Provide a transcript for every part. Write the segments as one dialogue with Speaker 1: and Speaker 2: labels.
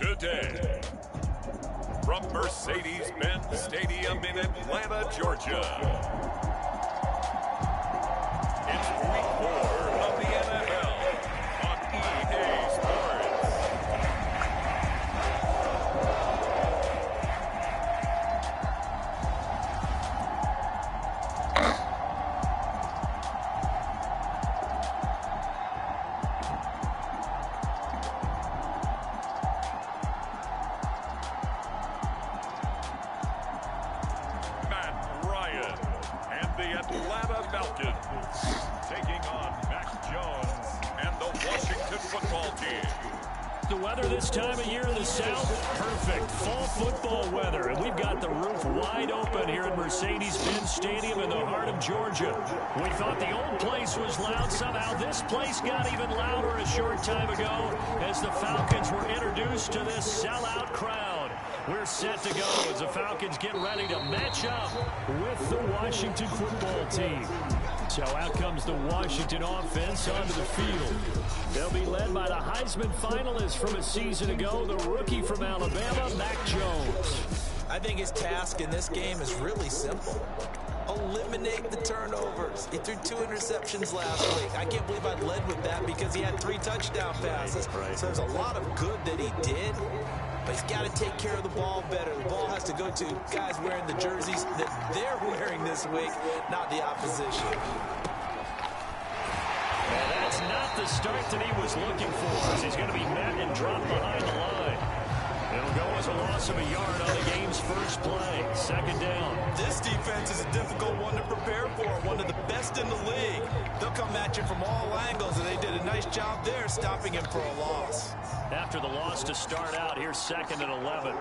Speaker 1: today. From Mercedes-Benz Stadium in Atlanta, Georgia. It's week 4 of the NFL on EA Sports. Atlanta Falcons taking on Mac Jones and the Washington football team.
Speaker 2: The weather this time of year in the South, perfect. Fall football weather, and we've got the roof wide open here at Mercedes-Benz Stadium in the heart of Georgia. We thought the old place was loud. Somehow this place got even louder a short time ago as the Falcons were introduced to this sellout crowd. We're set to go as the Falcons get ready to match up with the Washington football team. So out comes the Washington offense onto the field. They'll be led by the Heisman finalist from a season ago, the rookie from Alabama, Mac Jones.
Speaker 3: I think his task in this game is really simple. Eliminate the turnovers. He threw 2 interceptions last week. I can't believe I led with that because he had 3 touchdown passes. So there's a lot of good that he did, but he's got to take care of the ball better. The ball has to go to guys wearing the jerseys that they're wearing this week, not the opposition.
Speaker 2: And that's not the start that he was looking for, as he's going to be met and dropped behind the line. It'll go as a loss of a yard on the game's first play. Second down.
Speaker 3: This defense is a difficult one to prepare for, one of the best in the league. They'll come at you from all angles, and they did a nice job there stopping him for a loss.
Speaker 2: After the loss to start out, here's 2nd and 11.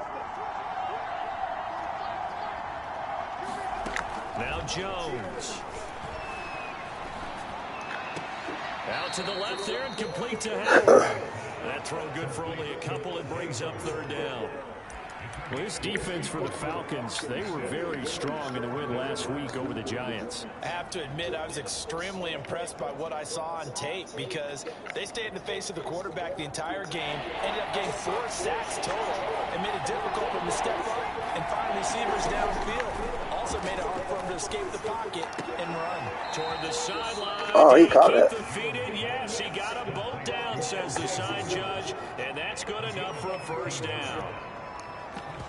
Speaker 2: Now Jones. Out to the left there and complete to Howard. That throw good for only a couple. It brings up 3rd down. Well, this defense for the Falcons, they were very strong in the win last week over the Giants.
Speaker 4: I have to admit, I was extremely impressed by what I saw on tape because they stayed in the face of the quarterback the entire game, ended up getting 4 sacks total, and made it difficult for him to step up and find receivers downfield. Also made it hard for him to escape the pocket and run.
Speaker 2: Toward the sideline.
Speaker 5: Oh, he caught it.
Speaker 2: Yes, he got them both down, says the side judge, and that's good enough for a 1st down.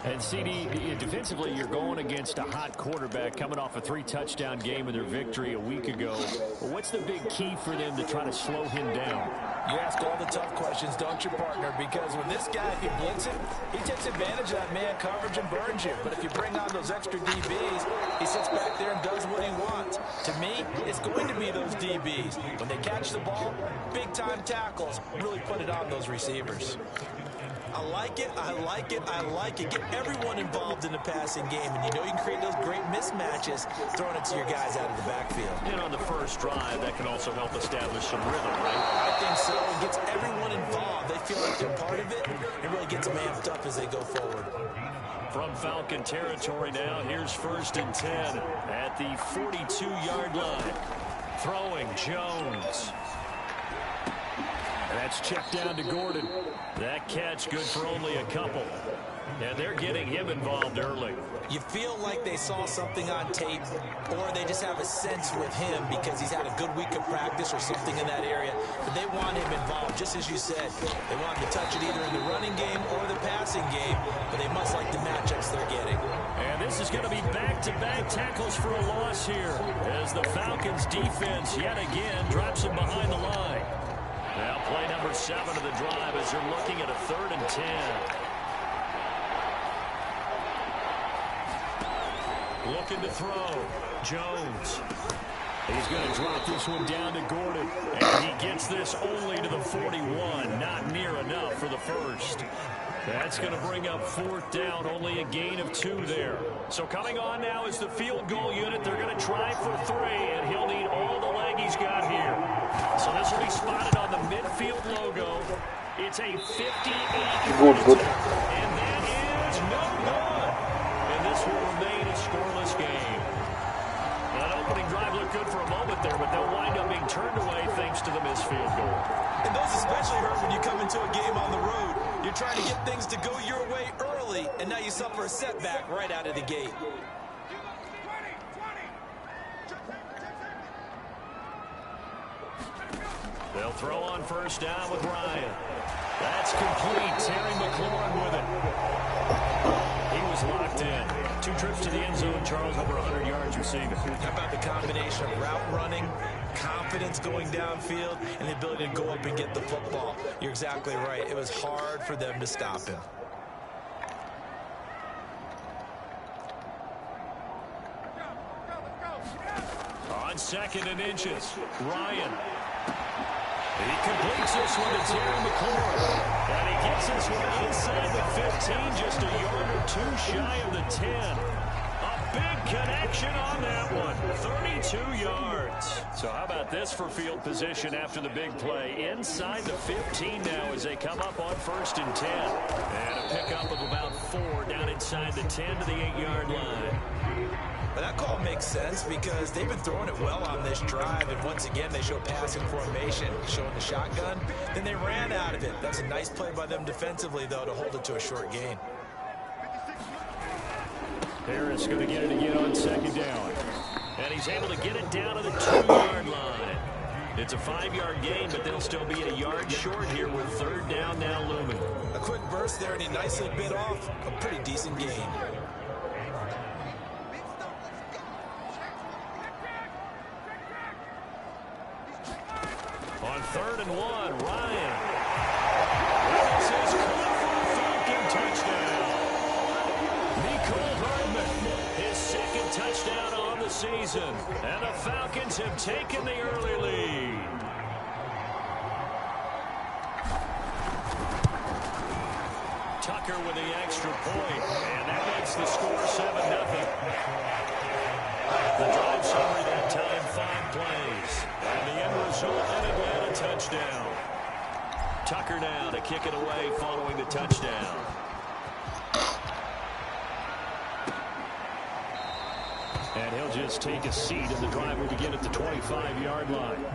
Speaker 2: And, CD, defensively, you're going against a hot quarterback coming off a 3-touchdown game in their victory a week ago. What's the big key for them to try to slow him down?
Speaker 4: You ask all the tough questions, don't you, partner? Because with this guy, if you blitz him, he takes advantage of that man coverage and burns you. But if you bring on those extra DBs, he sits back there and does what he wants. To me, it's going to be those DBs. When they catch the ball, big-time tackles really put it on those receivers.
Speaker 3: I like it, I like it, I like it. Get everyone involved in the passing game, and you know you can create those great mismatches throwing it to your guys out of the backfield.
Speaker 2: And on the first drive, that can also help establish some rhythm, right?
Speaker 3: I think so. It gets everyone involved. They feel like they're part of it. It really gets them amped up as they go forward.
Speaker 2: From Falcon territory now, here's 1st and 10 at the 42-yard line. Throwing Jones. That's checked down to Gordon. That catch good for only a couple. And they're getting him involved early.
Speaker 3: You feel like they saw something on tape, or they just have a sense with him because he's had a good week of practice or something in that area. But they want him involved, just as you said. They want him to touch it either in the running game or the passing game, but they must like the matchups they're getting.
Speaker 2: And this is going to be back-to-back tackles for a loss here as the Falcons defense yet again drops him behind the line. Now play number 7 of the drive as they're looking at a 3rd and 10. Looking to throw. Jones. He's going to drop this one down to Gordon. And he gets this only to the 41. Not near enough for the 1st. That's going to bring up 4th down. Only a gain of 2 there. So coming on now is the field goal unit. They're going to try for 3. And he'll need all the leg he's got here. So this will be spotted on the midfield logo. It's a 58.
Speaker 5: Good.
Speaker 2: And that is no good. And this will remain a scoreless game. That opening drive looked good for a moment there, but they'll wind up being turned away thanks to the missed field goal.
Speaker 3: And those especially hurt when you come into a game on the road. You're You're trying to get things to go your way early, and now you suffer a setback right out of the gate.
Speaker 2: They'll throw on first down with Ryan. That's complete. Terry McLaurin with it. He was locked in. 2 trips to the end zone, Charles, over 100 yards receiving.
Speaker 3: How about the combination of route running, confidence going downfield, and the ability to go up and get the football? You're exactly right. It was hard for them to stop him.
Speaker 2: On 2nd and inches, Ryan. He completes this one to Terry McLaurin. And he gets this one inside the 15, just a yard or 2 shy of the 10. A big connection on that one. 32 yards. So how about this for field position after the big play? Inside the 15 now as they come up on 1st and 10. And a pickup of about 4 down inside the 10 to the 8-yard line.
Speaker 3: But that call makes sense because they've been throwing it well on this drive, and once again they show passing formation, showing the shotgun. Then they ran out of it. That's a nice play by them defensively, though, to hold it to a short gain.
Speaker 2: Harris going to get it again on 2nd down. And he's able to get it down to the 2-yard line. It's a 5-yard gain, but they'll still be a yard short here with 3rd down now looming.
Speaker 3: A quick burst there, and he nicely bit off a pretty decent gain.
Speaker 2: On 3rd and 1, Ryan. This is caught for a Falcon touchdown. Nicole Hardman, his 2nd touchdown on the season. And the Falcons have taken the early lead. Tucker with the extra point, and that makes the score 7-0. The drive summary that time, 5 plays. And the end result, an Atlanta touchdown. Tucker now to kick it away following the touchdown. And he'll just take a seat, and the drive will begin at the 25-yard line.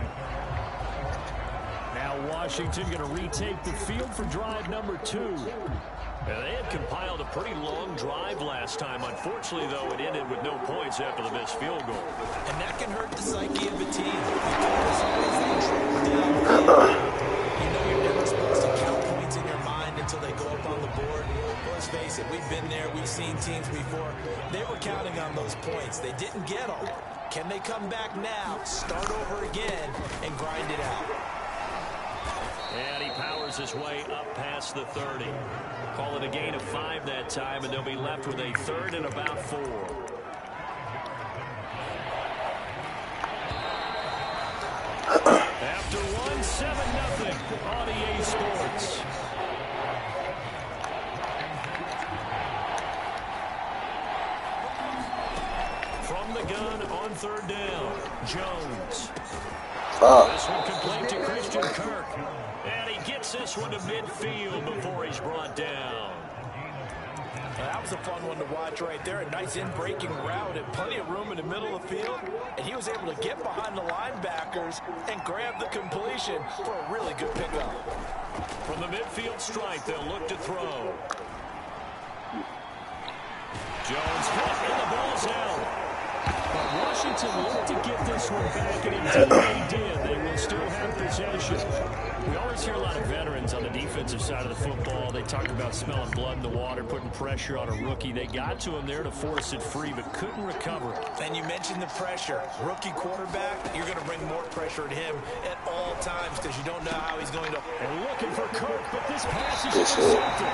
Speaker 2: Now Washington going to retake the field for drive number 2. And they had compiled a pretty long drive last time. Unfortunately, though, it ended with no points after the missed field goal.
Speaker 3: And that can hurt the psyche of a team. You know you're never supposed to count points in your mind until they go up on the board. Well, let's face it, we've been there. We've seen teams before. They were counting on those points. They didn't get them. Can they come back now, start over again, and grind it out?
Speaker 2: And he powers his way up past the 30. Call it a gain of 5 that time, and they'll be left with a 3rd and about 4. After 1, 7-0 on EA Sports. From the gun on 3rd down, Jones. This one complete to Christian Kirk. And he gets this one to midfield before he's brought down.
Speaker 4: That was a fun one to watch right there. A nice in-breaking route and plenty of room in the middle of the field. And he was able to get behind the linebackers and grab the completion for a really good pickup.
Speaker 2: From the midfield stripe, they'll look to throw. Jones caught, and the ball's out. But Washington looked to get this one back, and indeed they did. They will still have possession. We always hear a lot of veterans on the defensive side of the football. They talk about smelling blood in the water, putting pressure on a rookie. They got to him there to force it free, but couldn't recover it.
Speaker 3: And you mentioned the pressure. Rookie quarterback, you're going to bring more pressure at him at all times because you don't know how he's going to.
Speaker 2: And looking for Kirk, but this pass is intercepted.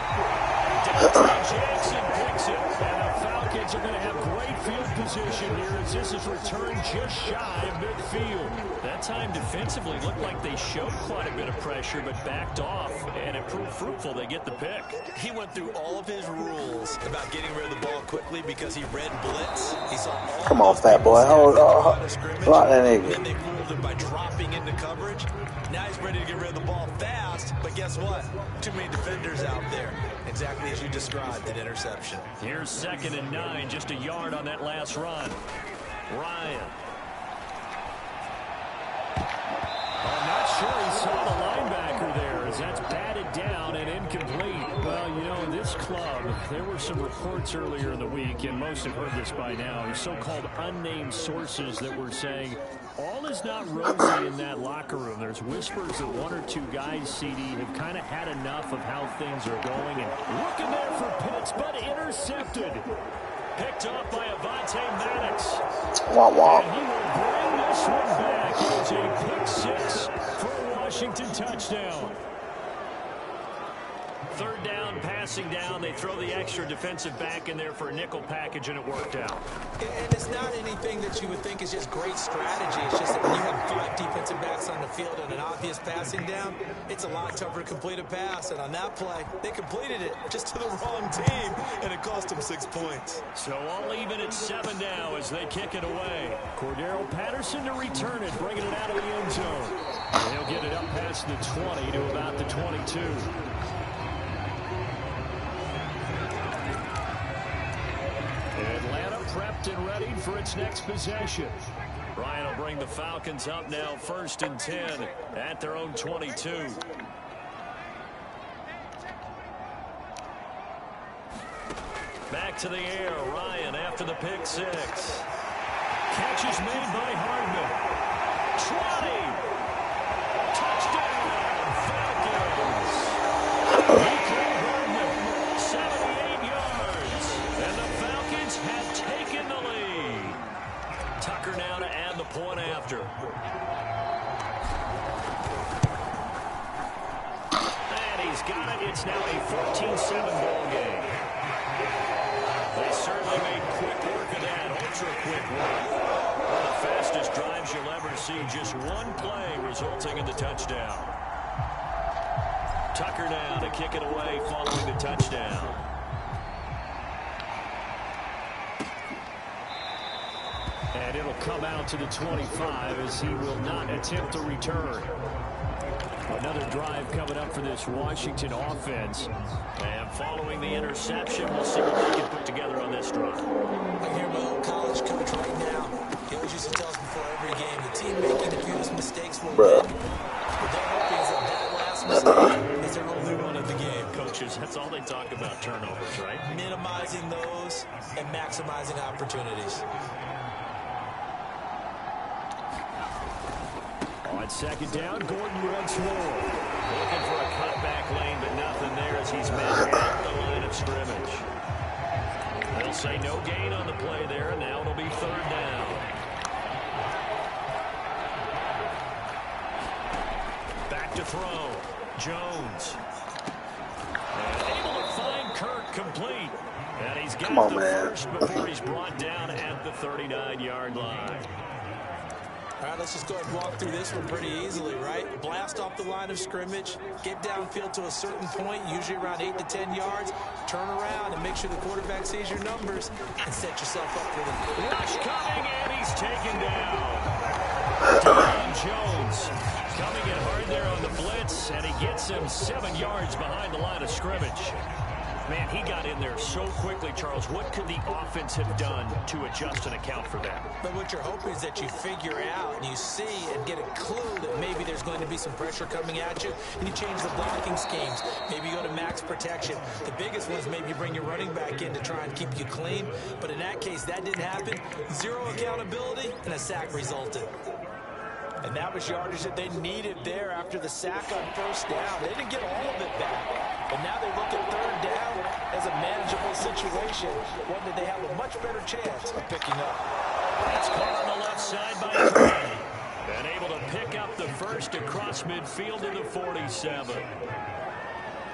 Speaker 2: Jackson picks it, and the Falcons are going to have great field position here as this is returned just shy of midfield. That time defensively looked like they showed quite a bit of pressure, but backed off, and it proved fruitful. They get the pick.
Speaker 3: He went through all of his rules about getting rid of the ball quickly because he read blitz. He saw all
Speaker 5: Come on, fat boy. Hold on. Block that nigga.
Speaker 3: Then they fooled him by dropping into coverage. Now he's ready to get rid of the ball fast, but guess what? Too many defenders out there. Exactly as you described, an interception.
Speaker 2: Here's 2nd and 9, just a yard on that last run. Ryan. I'm not sure he saw the linebacker there as that's batted down and incomplete. Well, you know, this club, there were some reports earlier in the week, and most have heard this by now, so-called unnamed sources that were saying all is not rosy in that locker room. There's whispers that one or two guys, CD, have kind of had enough of how things are going. And looking there for Pitts, but intercepted. Picked off by Avonte Maddox.
Speaker 5: Womp womp.
Speaker 2: And he will bring this one back. It is a pick six for a Washington touchdown. Third down, passing down. They throw the extra defensive back in there for a nickel package, and it worked out.
Speaker 3: And it's not anything that you would think is just great strategy. It's just that when you have 5 defensive backs on the field and an obvious passing down, it's a lot tougher to complete a pass. And on that play, they completed it just to the wrong team, and it cost them 6 points.
Speaker 2: So all even at 7 now as they kick it away. Cordero Patterson to return it, bringing it out of the end zone. And he'll get it up past the 20 to about the 22. Atlanta prepped and ready for its next possession. Ryan will bring the Falcons up now 1st and 10 at their own 22. Back to the air. Ryan after the pick six. Catch is made by Hardman. 20. Touchdown, Falcons. He cleared Hardman. 78 yards. And the Falcons have taken the lead. Tucker now to add the point after. And he's got it. It's now a 14-7 ball game. They certainly made quick work of that, ultra-quick work. One of the fastest drives you'll ever see. Just one play resulting in the touchdown. Tucker now to kick it away following the touchdown. And it'll come out to the 25 as he will not attempt to return. Another drive coming up for this Washington offense. And following the interception, we'll see what they can put together on this drive.
Speaker 3: I hear my old college coach right now. He always used to tell us before every game, the team making the fewest mistakes will win. But they're hoping that last mistake is their only one of the game.
Speaker 2: Coaches, that's all they talk about, turnovers, right?
Speaker 3: Minimizing those and maximizing opportunities.
Speaker 2: On second down, Gordon once more. Looking for a cutback lane, but nothing there as he's met at the line of scrimmage. They'll say no gain on the play there, and now it'll be 3rd down. Back to throw. Jones. And able to find Kirk complete. And he's got the first before he's brought down at the 39-yard line.
Speaker 3: All right, let's just go ahead and walk through this one pretty easily, right? Blast off the line of scrimmage, get downfield to a certain point, usually around 8 to 10 yards, turn around and make sure the quarterback sees your numbers and set yourself up for the
Speaker 2: rush coming, and he's taken down. Deion Jones coming in hard there on the blitz, and he gets him 7 yards behind the line of scrimmage. Man, he got in there so quickly, Charles. What could the offense have done to adjust and account for that?
Speaker 3: But what you're hoping is that you figure out and you see and get a clue that maybe there's going to be some pressure coming at you, and you change the blocking schemes. Maybe you go to max protection. The biggest one is maybe you bring your running back in to try and keep you clean. But in that case, that didn't happen. 0 accountability, and a sack resulted. And that was yardage that they needed there after the sack on 1st down. They didn't get all of it back. But now they look at 3rd down as a manageable situation, one that they have a much better chance of picking up.
Speaker 2: That's caught on the left side by Gray. And able to pick up the first across midfield to the 47.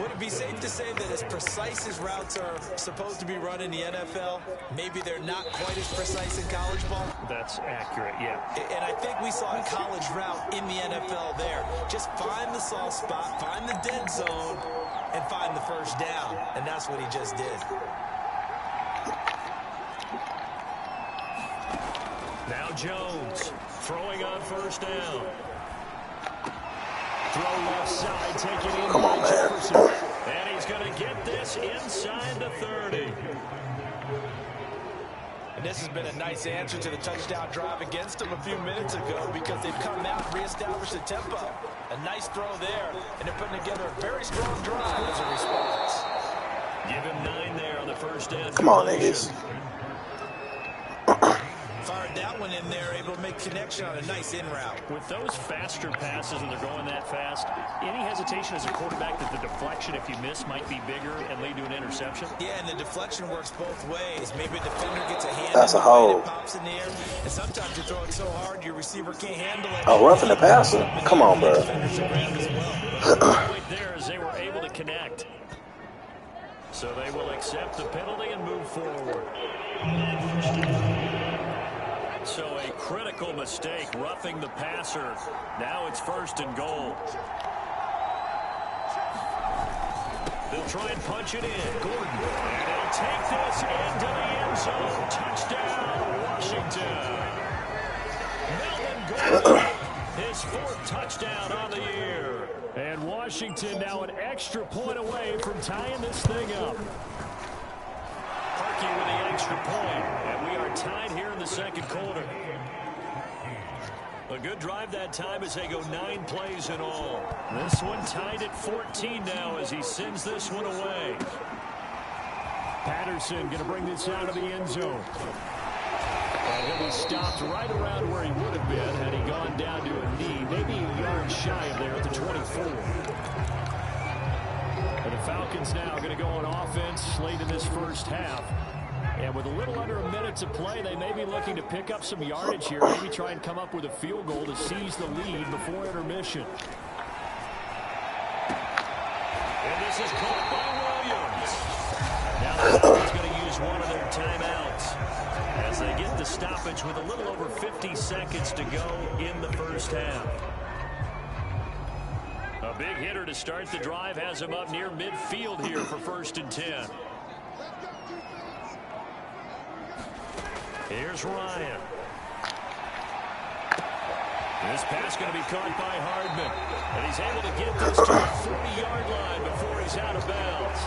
Speaker 3: Would it be safe to say that as precise as routes are supposed to be run in the NFL, maybe they're not quite as precise in college ball?
Speaker 2: That's accurate, yeah.
Speaker 3: And I think we saw a college route in the NFL there. Just find the soft spot, find the dead zone, and find the 1st down. And that's what he just did.
Speaker 2: Now Jones throwing on 1st down. Throw left side, taken in by Jefferson. And he's going to get this inside the 30.
Speaker 4: And this has been a nice answer to the touchdown drive against them a few minutes ago because they've come out and reestablished the tempo. A nice throw there, and they're putting together a very strong drive as a response.
Speaker 2: Give him 9 there on the first down.
Speaker 5: Come on, niggas.
Speaker 3: Fired that one in there, able to make connection on a nice in route.
Speaker 2: With those faster passes and they're going that fast, any hesitation as a quarterback that the deflection, if you miss, might be bigger and lead to an interception?
Speaker 3: Yeah, and the deflection works both ways. Maybe a defender gets a hand.
Speaker 5: That's a hole.
Speaker 3: It pops in the air, and sometimes you throw it so hard your receiver can't handle it.
Speaker 5: Oh, roughing the passer. Come on, bro.
Speaker 2: Right there as they were able to connect. So they will accept the penalty and move forward. So a critical mistake, roughing the passer. Now it's 1st and goal. They'll try and punch it in. Gordon. And they'll take this into the end zone. Touchdown, Washington. Melvin Gordon, his 4th touchdown on the year. And Washington now an extra point away from tying this thing up. Parkey with the extra point, and we are tied here in the second quarter. A good drive that time as they go 9 plays in all. This one tied at 14 now as he sends this one away. Patterson going to bring this out of the end zone. And he'll be stopped right around where he would have been had he gone down to a knee, maybe a yard shy of there at the 24. And the Falcons now going to go on offense late in this first half. And with a little under a minute to play, they may be looking to pick up some yardage here, maybe try and come up with a field goal to seize the lead before intermission. And this is caught by Williams. Now the Falcons going to use one of their timeouts as they get the stoppage with a little over 50 seconds to go in the first half. A big hitter to start the drive has him up near midfield here for 1st and 10. Here's Ryan. This pass going to be caught by Hardman. And he's able to get this to the 40-yard line before he's out of bounds.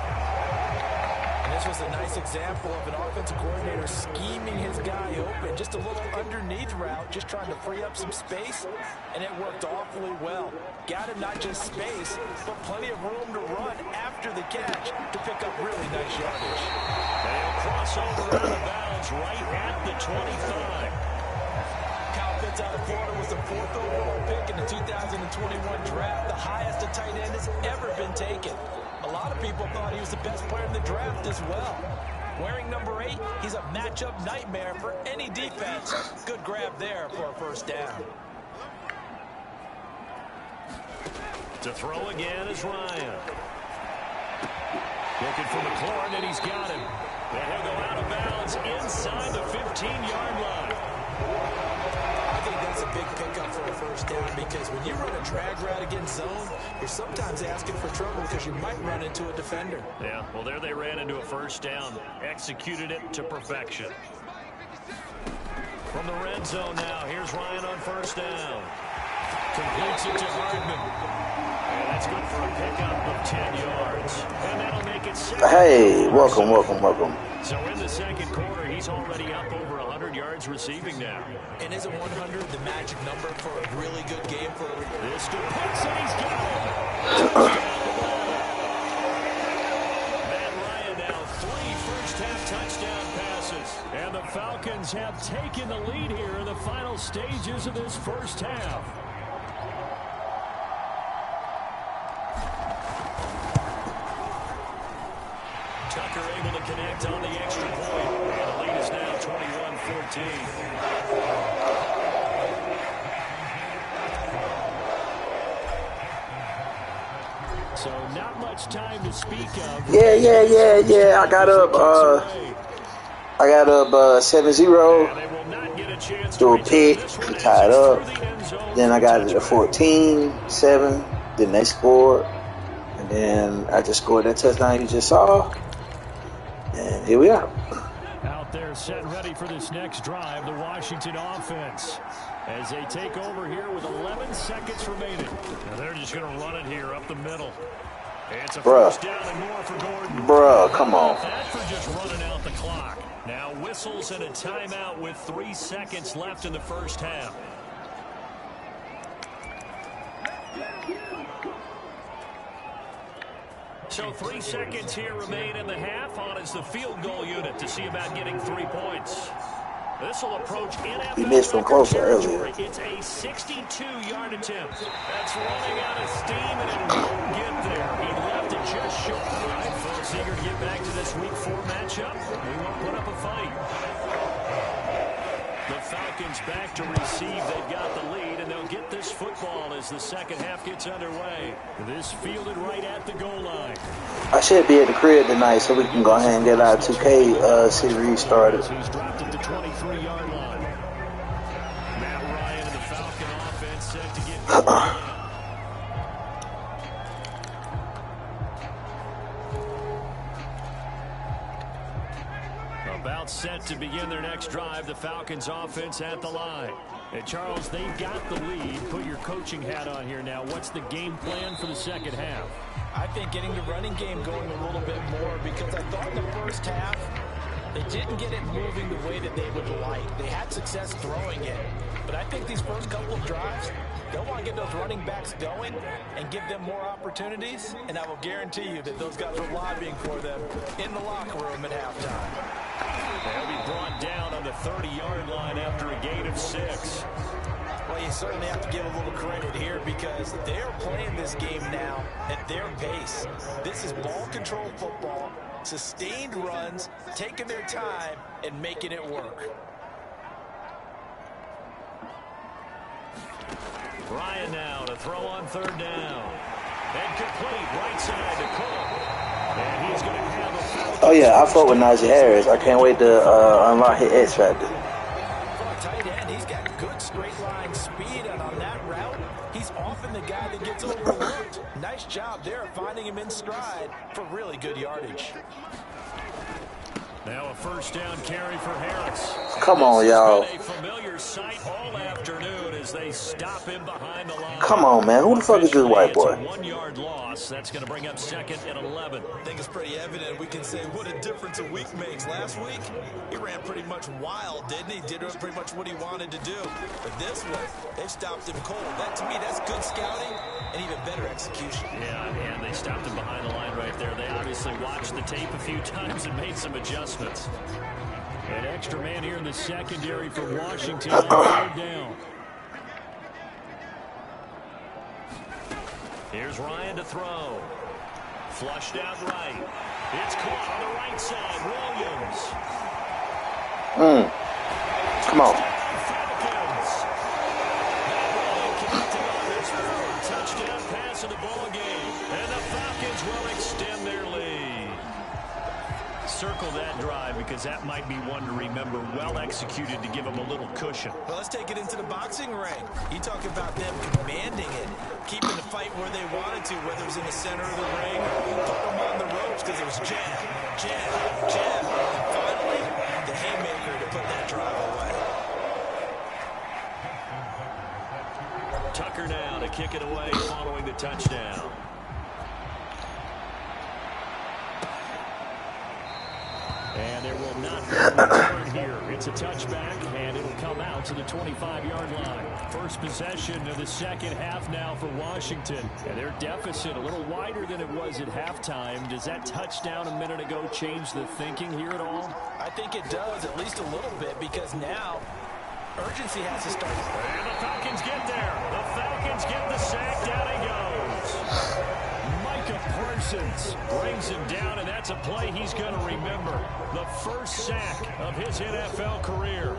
Speaker 4: And this was a nice example of an offensive coordinator scheming his guy open. Just a little underneath route, just trying to free up some space. And it worked awfully well. Got him not just space, but plenty of room to run after the catch to pick up really nice yardage.
Speaker 2: They'll cross over out of bounds right at the 25.
Speaker 4: Kyle Pitts out of Florida was the 4th overall pick in the 2021 draft, the highest a tight end has ever been taken. A lot of people thought he was the best player in the draft as well. Wearing number 8, he's a matchup nightmare for any defense. Good grab there for a 1st down.
Speaker 2: To throw again is Ryan. Looking for McLaurin, and he's got him. And he'll go out of bounds inside the 15-yard line.
Speaker 3: I think that's a big pickup for a 1st down because when you run a drag route against zone, you're sometimes asking for trouble because you might run into a defender.
Speaker 2: Yeah, well, there they ran into a 1st down. Executed it to perfection. From the red zone now, here's Ryan on 1st down. Completes it to Hardman. And that's good for a pickup of 10 yards. And that'll make it 7.
Speaker 5: Hey, welcome, welcome, welcome.
Speaker 2: So in the second quarter, he's already up over 100 yards receiving now.
Speaker 3: And isn't 100 the magic number for a really good game for a
Speaker 2: This to Pitts, and he's got it. Matt Ryan now 3 first-half touchdown passes. And the Falcons have taken the lead here in the final stages of this first half. Tucker able to connect on the extra point. And the lead is now 21-14. So not much time to speak of.
Speaker 5: Yeah. I got up 7-0. Threw a pick, tied up. Then I got it at 14-7. Then they scored. And then I just scored that touchdown you just saw. And here we are.
Speaker 2: Out there set ready for this next drive, the Washington offense. As they take over here with 11 seconds remaining. Now they're just going to run it here up the middle. It's a first down and more for Gordon.
Speaker 5: Bruh, come on.
Speaker 2: That for just running out the clock. Now whistles and a timeout with 3 seconds left in the first half. So 3 seconds here remain in the half. On is the field goal unit to see about getting 3 points. This will approach NFL.
Speaker 5: He missed from closer earlier.
Speaker 2: It's a 62-yard attempt. That's running out of steam, and it won't get there. He left it just short. All right, folks, eager to get back to this Week 4 matchup. They won't put up a fight. The Falcons back to receive. They've got the lead, and they'll get this football as the second half gets underway. This fielded right at the goal line.
Speaker 5: I should be at the crib tonight so we can go ahead and get our 2K series started.
Speaker 2: He's dropped at the 23-yard line. Matt Ryan and the Falcon offense set to get going. About set to begin their next drive, the Falcons offense at the line. And Charles, they've got the lead. Put your coaching hat on here now. What's the game plan for the second half?
Speaker 4: I think getting the running game going a little bit more, because I thought in the first half they didn't get it moving the way that they would like. They had success throwing it. But I think these first couple of drives, they'll want to get those running backs going and give them more opportunities. And I will guarantee you that those guys are lobbying for them in the locker room at halftime.
Speaker 2: They'll be brought down on the 30-yard line after a gain of 6.
Speaker 4: Well, you certainly have to give a little credit here because they're playing this game now at their pace. This is ball control football, sustained runs, taking their time and making it work.
Speaker 2: Ryan now to throw on third down. And complete right side to Cole. And he's going to have a foul.
Speaker 5: Oh, yeah, I fought with Najee Harris. I can't wait to unlock his X Factor.
Speaker 4: For a tight end, he's got good straight line speed, and on that route, he's often the guy that gets overlooked. Nice job there finding him in stride for really good yardage.
Speaker 2: Now a first down carry for Harris.
Speaker 5: Come on, y'all.
Speaker 2: A familiar sight all afternoon as they stop him behind the line.
Speaker 5: Come on, man. Who the fuck is this white boy?
Speaker 2: It's a 1-yard loss. That's going to bring up second and 11.
Speaker 3: I think it's pretty evident. We can say what a difference a week makes. Last week, he ran pretty much wild, didn't he? Did pretty much what he wanted to do. But this one, they've stopped him cold. That, to me, that's good scouting and even better execution.
Speaker 2: Yeah, and they stopped him behind the line right there. They obviously watched the tape a few times and made some adjustments. An extra man here in the secondary for Washington on third down. Here's Ryan to throw. Flushed out right. It's caught on the right side. Williams.
Speaker 5: Come on.
Speaker 2: Falcons. Connecting on this touchdown pass in the ball game. And the Falcons will extend their lead. Circle that drive because that might be one to remember. Well executed to give them a little cushion.
Speaker 3: Well, let's take it into the boxing ring. You talk about them commanding it, keeping the fight where they wanted to, whether it was in the center of the ring, put them on the ropes because it was jab, jab, jab. And finally, the haymaker to put that drive away.
Speaker 2: Tucker now to kick it away following the touchdown. And there will not be a return here. It's a touchback, and it'll come out to the 25-yard line. First possession of the second half now for Washington. And their deficit a little wider than it was at halftime. Does that touchdown a minute ago change the thinking here at all?
Speaker 4: I think it does, at least a little bit, because now urgency has to start.
Speaker 2: And the Falcons get there. The Falcons get the sack. Down he goes. Parsons brings him down, and that's a play he's going to remember. The first sack of his NFL career.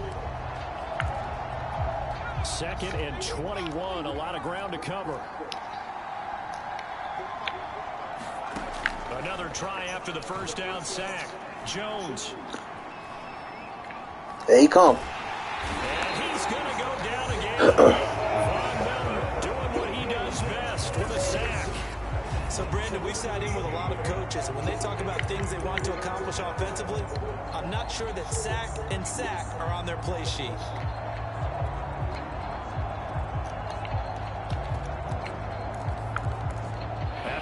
Speaker 2: Second and 21, a lot of ground to cover. Another try after the first down sack. Jones.
Speaker 5: There he come.
Speaker 2: And he's going to go down again. Von Miller doing what he does best with a sack.
Speaker 3: So, Brandon, we sat in with a lot of coaches, and when they talk about things they want to accomplish offensively, I'm not sure that sack and sack are on their play sheet.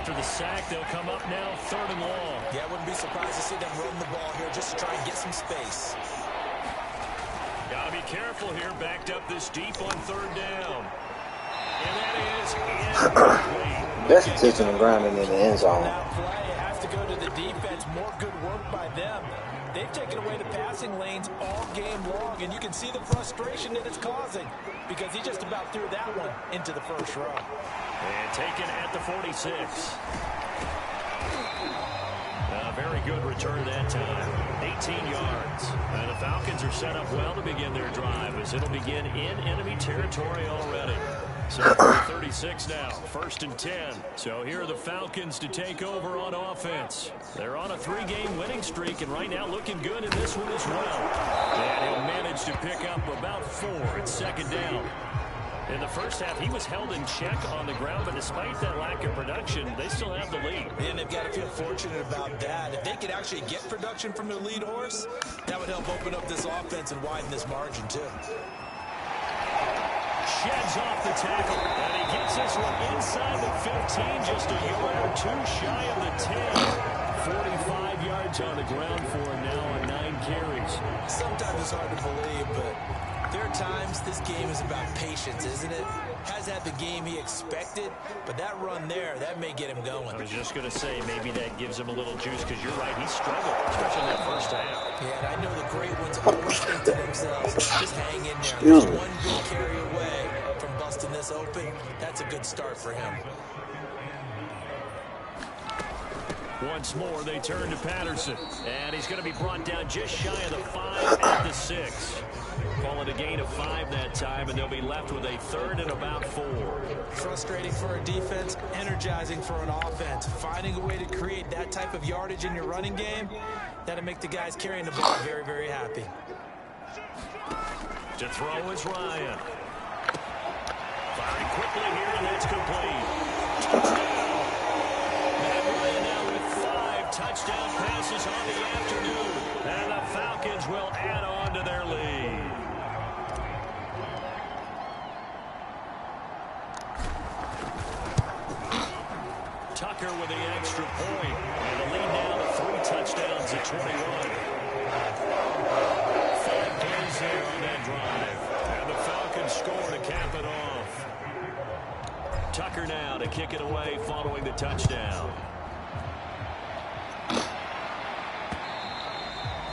Speaker 2: After the sack, they'll come up now 3rd and long.
Speaker 3: Yeah, I wouldn't be surprised to see them run the ball here just to try and get some space.
Speaker 2: Got to be careful here, backed up this deep on 3rd down. And that is incomplete.
Speaker 5: That's intentional grounding in the end zone.
Speaker 3: Now play has to go to the defense. More good work by them. They've taken away the passing lanes all game long, and you can see the frustration that it's causing because he just about threw that one into the first row.
Speaker 2: And taken at the 46. A very good return that time. 18 yards. And the Falcons are set up well to begin their drive as it'll begin in enemy territory already. So 36 now, 1st and 10. So here are the Falcons to take over on offense. They're on a 3-game winning streak, and right now looking good in this one as well. And he'll manage to pick up about 4 at 2nd down. In the first half, he was held in check on the ground, but despite that lack of production, they still have the lead.
Speaker 3: And they've got to feel fortunate about that. If they could actually get production from their lead horse, that would help open up this offense and widen this margin too.
Speaker 2: Sheds off the tackle, and he gets this one inside the 15, just a yard or 2 shy of the 10. 45 yards on the ground for him now on 9 carries.
Speaker 3: Sometimes it's hard to believe, but there are times this game is about patience, isn't it? Has had the game he expected, but that run there, that may get him going.
Speaker 2: I was just going to say, maybe that gives him a little juice, because you're right, he struggled, especially in that first half.
Speaker 3: Yeah, and I know the great ones always think to themselves, just hang in there.
Speaker 5: Excuse me.
Speaker 3: One good carry away from busting this open. That's a good start for him.
Speaker 2: Once more, they turn to Patterson, and he's going to be brought down just shy of the 5 at the 6. Call it a gain of 5 that time, and they'll be left with a 3rd and about 4.
Speaker 3: Frustrating for a defense, energizing for an offense. Finding a way to create that type of yardage in your running game, that'll make the guys carrying the ball very, very happy.
Speaker 2: To throw is Ryan. Firing quickly here, and that's complete. Touchdown. Matt Ryan now with 5 touchdown passes on the afternoon. And the Falcons will add on to their lead. Tucker with the extra point. And the lead now to 3 touchdowns at 21. 5 plays there on that drive. And the Falcons score to cap it off. Tucker now to kick it away following the touchdown.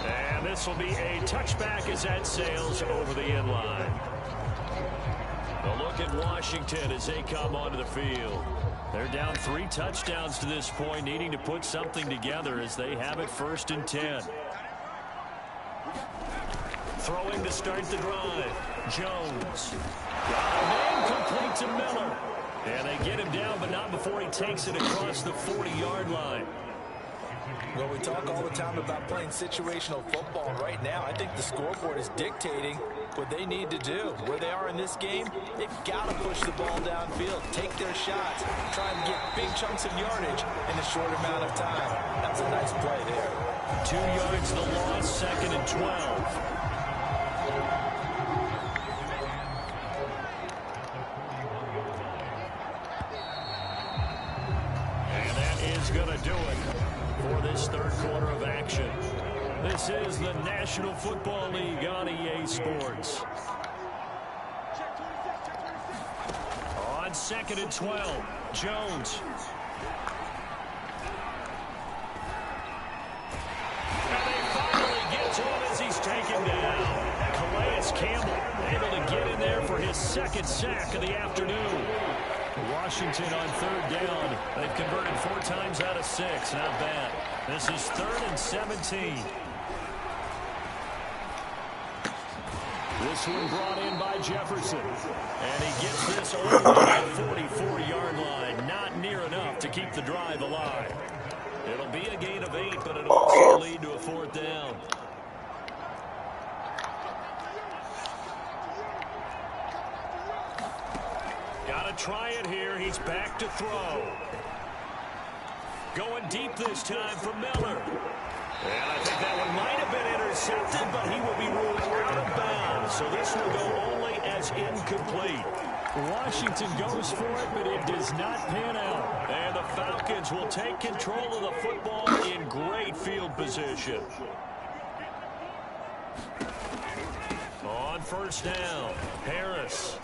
Speaker 2: And this will be a touchback as that sails over the end line. A look at Washington as they come onto the field. They're down 3 touchdowns to this point, needing to put something together as they have it 1st and 10. Throwing to start the drive. Jones. Man complete to Miller. And they get him down, but not before he takes it across the 40-yard line.
Speaker 3: Well, we talk all the time about playing situational football. Right now, I think the scoreboard is dictating what they need to do. Where they are in this game, they've got to push the ball downfield, take their shots, try and get big chunks of yardage in a short amount of time. That's a nice play there.
Speaker 2: 2 yards the loss, 2nd and 12. And that is going to do it for this 3rd quarter of action. This is the National Football League on EA Sports. On 2nd and 12, Jones. And they finally get to him as he's taken down. Calais Campbell able to get in there for his 2nd sack of the afternoon. Washington on 3rd down. They've converted 4 times out of 6. Not bad. This is 3rd and 17. This one brought in by Jefferson. And he gets this over the 44-yard line. Not near enough to keep the drive alive. It'll be a gain of 8, but it'll also lead to a 4th down. Got to try it here. He's back to throw. Going deep this time for Miller. And I think that one might have been intercepted, but he will be ruled out of bounds. So this will go only as incomplete. Washington goes for it, but it does not pan out. And the Falcons will take control of the football in great field position. On first down, Harris.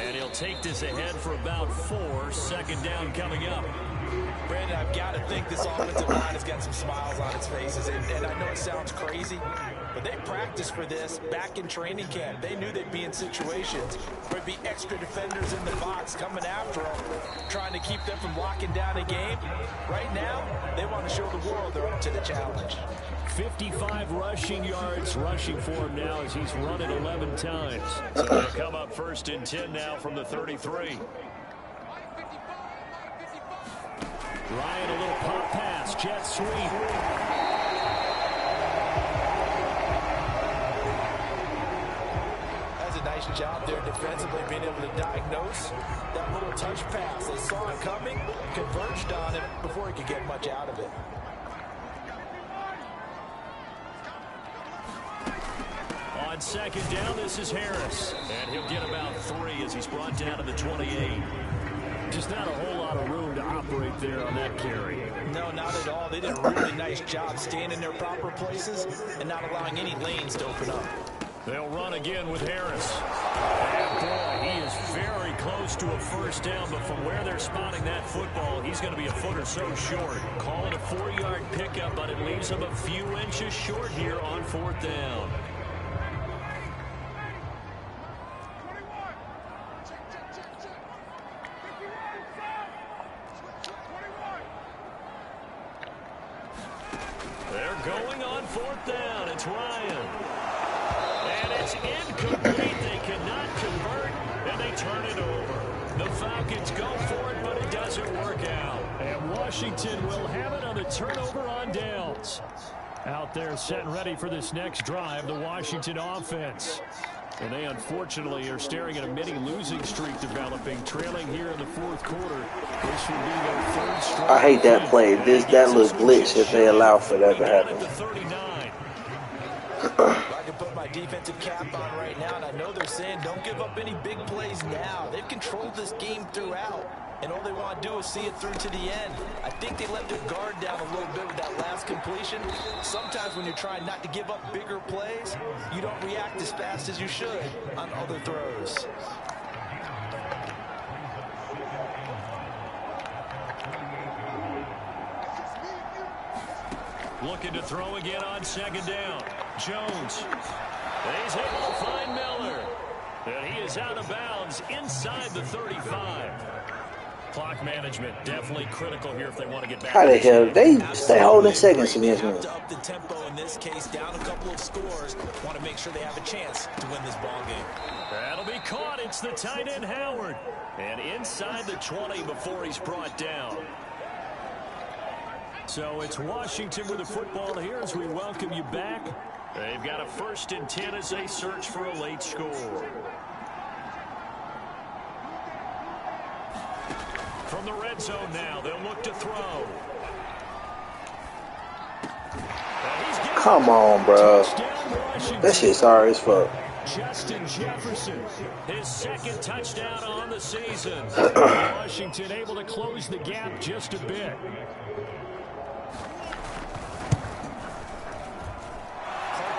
Speaker 2: And he'll take this ahead for about 4. Second down coming up.
Speaker 4: Brandon, I've got to think this offensive line has got some smiles on its faces. And I know it sounds crazy, but they practiced for this back in training camp. They knew they'd be in situations where there'd be extra defenders in the box coming after them, trying to keep them from locking down a game. Right now, they want to show the world they're up to the challenge.
Speaker 2: 55 rushing yards rushing for him now as he's run it 11 times. So they'll come up first and 10 now from the 33. Ryan, a little pop pass, jet sweep.
Speaker 4: That's a nice job there defensively, being able to diagnose that little touch pass. They saw it coming, converged on it before he could get much out of it.
Speaker 2: On second down, this is Harris. And he'll get about 3 as he's brought down to the 28. Just not a whole lot of room to operate there on that carry.
Speaker 4: No, not at all. They did a really nice job staying in their proper places and not allowing any lanes to open up.
Speaker 2: They'll run again with Harris. And boy, he is very close to a first down, but from where they're spotting that football, he's going to be a foot or so short. Call it a 4-yard pickup, but it leaves him a few inches short here on 4th down. Going on 4th down, it's Ryan. And it's incomplete. They cannot convert, and they turn it over. The Falcons go for it, but it doesn't work out. And Washington will have it on the turnover on downs. Out there set and ready for this next drive, the Washington offense. And they unfortunately are staring at a mini losing streak developing, trailing here in the 4th quarter. This will be their 3rd straight.
Speaker 5: I hate that play. That little glitch if they allow for that to happen.
Speaker 4: I can put my defensive cap on right now, and I know they're saying don't give up any big plays now. They've controlled this game throughout, and all they want to do is see it through to the end. I think they let their guard down a little bit with that last completion. Sometimes when you're trying not to give up bigger plays, you don't react as fast as you should on other throws.
Speaker 2: Looking to throw again on second down. Jones. He's able to find Miller. And he is out of bounds inside the 35. Clock management definitely critical here if they want to get back.
Speaker 5: How the hell they holding seconds against me?
Speaker 4: Have to up the tempo in this case, down a couple of scores. Want to make sure they have a chance to win this ball game.
Speaker 2: That'll be caught. It's the tight end Howard. And inside the 20 before he's brought down. So it's Washington with the football here as we welcome you back. They've got a 1st and 10 as they search for a late score. From the red zone now, they'll look to throw.
Speaker 5: Come on, bro. That shit's sorry as fuck.
Speaker 2: Justin Jefferson, his 2nd touchdown on the season. Washington able to close the gap just a bit.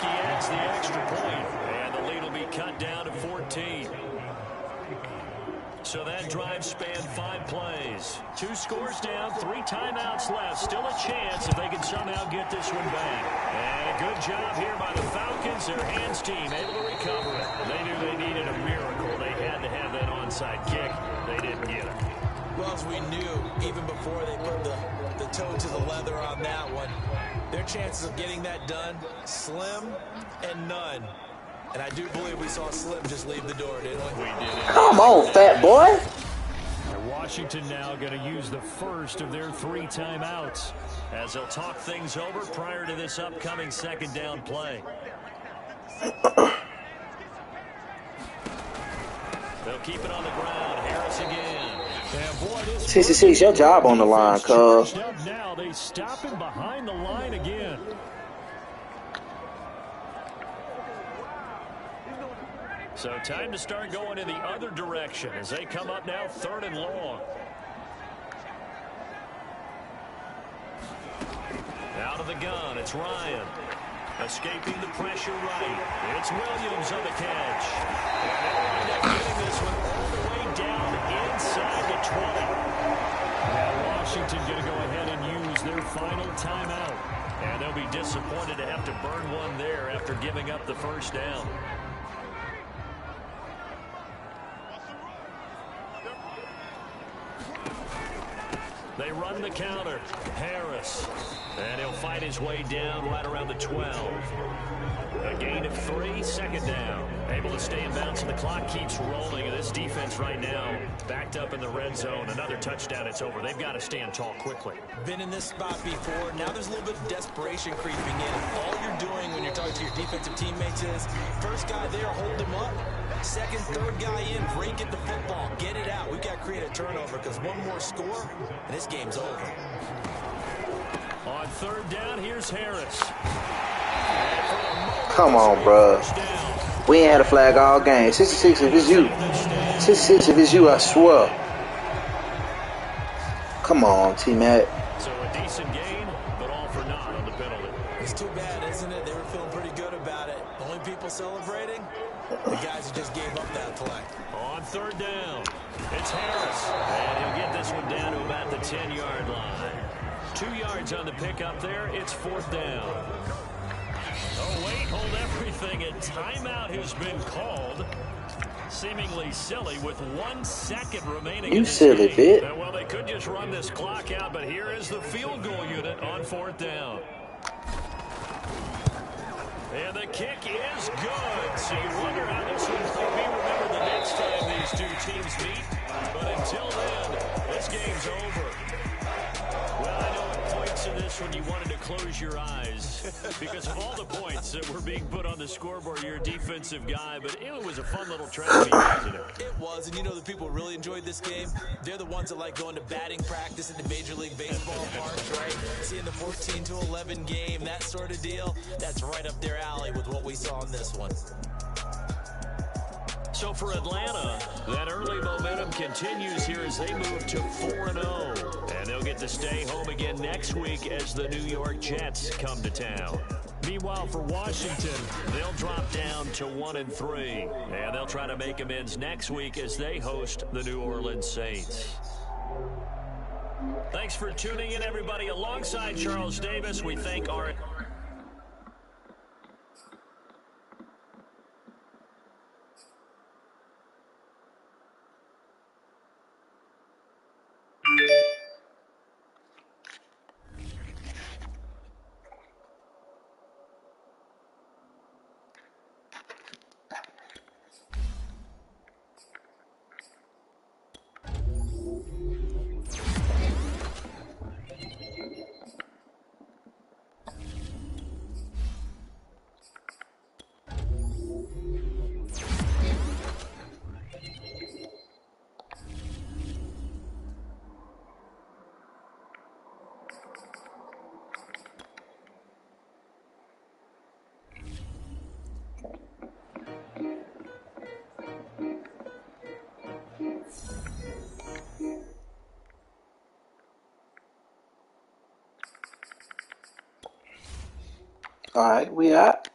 Speaker 2: He adds the extra point, and the lead will be cut down to 14. So that drive spanned 5 plays. 2 scores down, 3 timeouts left. Still a chance if they can somehow get this one back. And a good job here by the Falcons. Their hands team able to recover it. They knew they needed a miracle. They had to have that onside kick. They didn't get it.
Speaker 4: Well, as we knew, even before they put the toe to the leather on that one, their chances of getting that done, slim and none. And I do believe we saw Slim just leave the door, didn't we?
Speaker 2: We did.
Speaker 5: Come on, fat boy.
Speaker 2: And Washington now going to use the first of their 3 timeouts as they'll talk things over prior to this upcoming 2nd down play. They'll keep it on the ground. Harris again. And boy, this
Speaker 5: 66, your job on the line, cuz.
Speaker 2: Now they stop him behind the line again. So time to start going in the other direction as they come up now 3rd and long. Out of the gun, it's Ryan. Escaping the pressure right. It's Williams on the catch. And they'll wind up getting this one all the way down inside the 20. Now Washington going to go ahead and use their final timeout. And they'll be disappointed to have to burn one there after giving up the first down. They run the counter. Harris. And he'll fight his way down right around the 12. A gain of 3, 2nd down. Able to stay in bounds, and the clock keeps rolling. And this defense right now backed up in the red zone. Another touchdown, it's over. They've got to stand tall quickly.
Speaker 3: Been in this spot before. Now there's a little bit of desperation creeping in. All you're doing when you're talking to your defensive teammates is, first guy there, hold him up. Second, third guy in, break it the football. Get it out. We've got to create a turnover because one more score, and this game's over.
Speaker 2: On 3rd down, here's Harris.
Speaker 5: Come on, bro. We ain't had a flag all game. 66 if it's you. 66 if it's you, I swear. Come on, T-Mac.
Speaker 2: So a decent gain, but all for naught on the penalty.
Speaker 3: It's too bad, isn't it? They were feeling pretty good about it. The only people celebrating, the guys who just gave up that play.
Speaker 2: On 3rd down, it's Harris. And he'll get this one down to about the 10-yard line. 2 yards on the pickup there. It's 4th down. Oh, wait, hold everything. A timeout has been called. Seemingly silly with 1 second remaining.
Speaker 5: You silly bit.
Speaker 2: Well, they could just run this clock out, but here is the field goal unit on 4th down. And the kick is good. So you wonder how this one will be remembered the next time these two teams meet. But until then, this game's over. Well, I know at points in this one you wanted to close your eyes because of all the points that were being put on the scoreboard. You're a defensive guy, but it was a fun little tragedy, wasn't it?
Speaker 3: It was, and you know the people who really enjoyed this game? They're the ones that like going to batting practice at the Major League Baseball parks, right? Seeing the 14-11 game, that sort of deal, that's right up their alley with what we saw in this one.
Speaker 2: So for Atlanta, that early momentum continues here as they move to 4-0. And they'll get to stay home again next week as the New York Jets come to town. Meanwhile, for Washington, they'll drop down to 1-3. And they'll try to make amends next week as they host the New Orleans Saints. Thanks for tuning in, everybody. Alongside Charles Davis, we thank our...
Speaker 5: All right, we out.